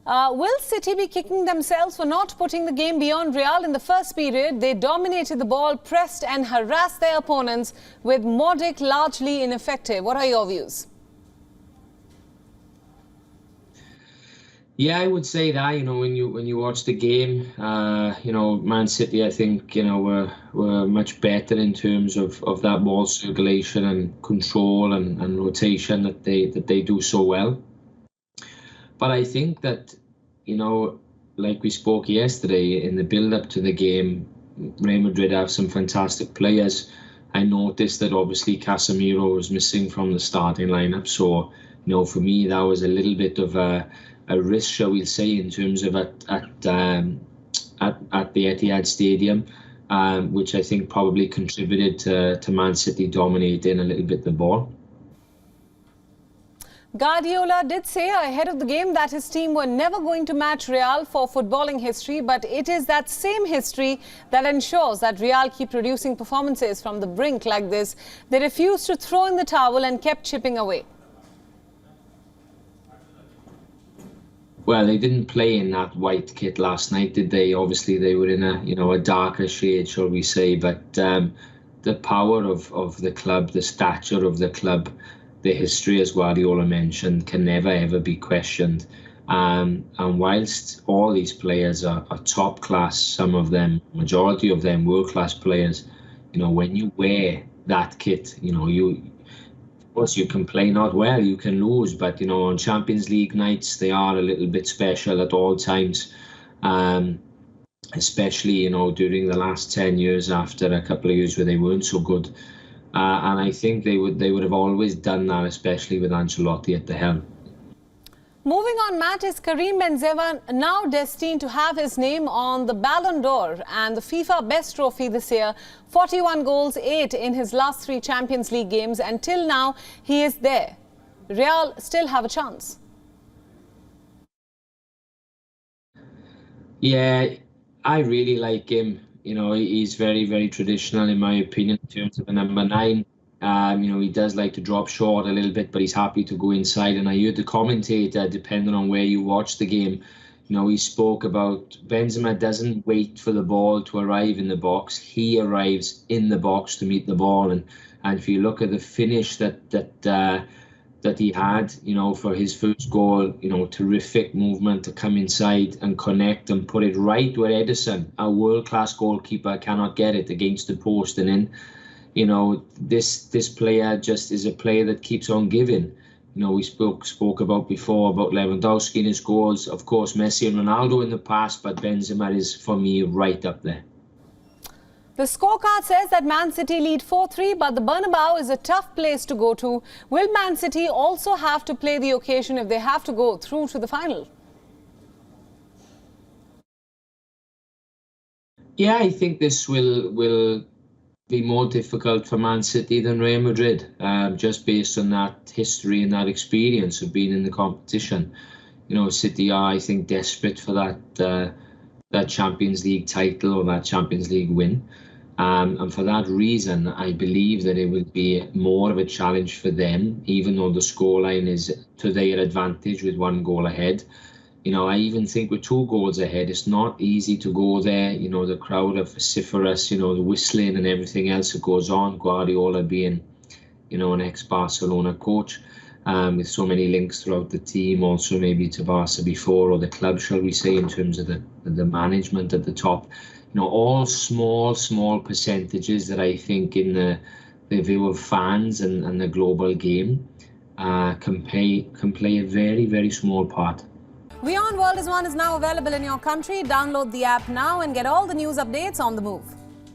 Will City be kicking themselves for not putting the game beyond Real in the first period? They dominated the ball, pressed and harassed their opponents, with Modric largely ineffective. What are your views? Yeah, I would say that, when you watch the game, Man City, I think, were much better in terms of that ball circulation and control and rotation that they do so well. But I think that, like we spoke yesterday, in the build-up to the game, Real Madrid have some fantastic players. I noticed that obviously Casemiro was missing from the starting lineup. So, for me, that was a little bit of a risk, shall we say, in terms of at the Etihad Stadium, which I think probably contributed to Man City dominating a little bit the ball. Guardiola did say ahead of the game that his team were never going to match Real for footballing history, but it is that same history that ensures that Real keep producing performances from the brink like this. They refused to throw in the towel and kept chipping away. Well, they didn't play in that white kit last night, did they? Obviously, they were in a darker shade, shall we say. But the power of the club, the stature of the club, the history, as Guardiola mentioned, can never ever be questioned. And whilst all these players are top class, some of them, majority of them, world class players, when you wear that kit, of course, you can play not well, you can lose, but on Champions League nights they are a little bit special at all times, especially during the last 10 years, after a couple of years where they weren't so good, and I think they would have always done that, especially with Ancelotti at the helm. Moving on, Matt, is Karim Benzema now destined to have his name on the Ballon d'Or and the FIFA Best Trophy this year? 41 goals, 8 in his last 3 Champions League games. Until now, he is there. Real still have a chance. Yeah, I really like him. He's very, very traditional, in my opinion, in terms of a number 9. He does like to drop short a little bit, but he's happy to go inside. And I heard the commentator, depending on where you watch the game, he spoke about Benzema doesn't wait for the ball to arrive in the box. He arrives in the box to meet the ball. And if you look at the finish that he had, for his first goal, terrific movement to come inside and connect and put it right where Ederson, a world-class goalkeeper, cannot get it, against the post and in. This player just is a player that keeps on giving. We spoke about before about Lewandowski and his goals. Of course, Messi and Ronaldo in the past, but Benzema is, for me, right up there. The scorecard says that Man City lead 4-3, but the Bernabeu is a tough place to go to. Will Man City also have to play the occasion if they have to go through to the final? Yeah, I think this will be more difficult for Man City than Real Madrid, just based on that history and that experience of being in the competition. City are, I think, desperate for that Champions League title or that Champions League win. And for that reason, I believe that it will be more of a challenge for them, even though the scoreline is to their advantage with 1 goal ahead. I even think with 2 goals ahead, it's not easy to go there. The crowd are vociferous, the whistling and everything else that goes on. Guardiola being, an ex-Barcelona coach, with so many links throughout the team, also maybe to Barca before, or the club, shall we say, in terms of the management at the top. All small percentages that I think in the view of fans and the global game can play a very, very small part. WION World is now available in your country. Download the app now and get all the news updates on the move.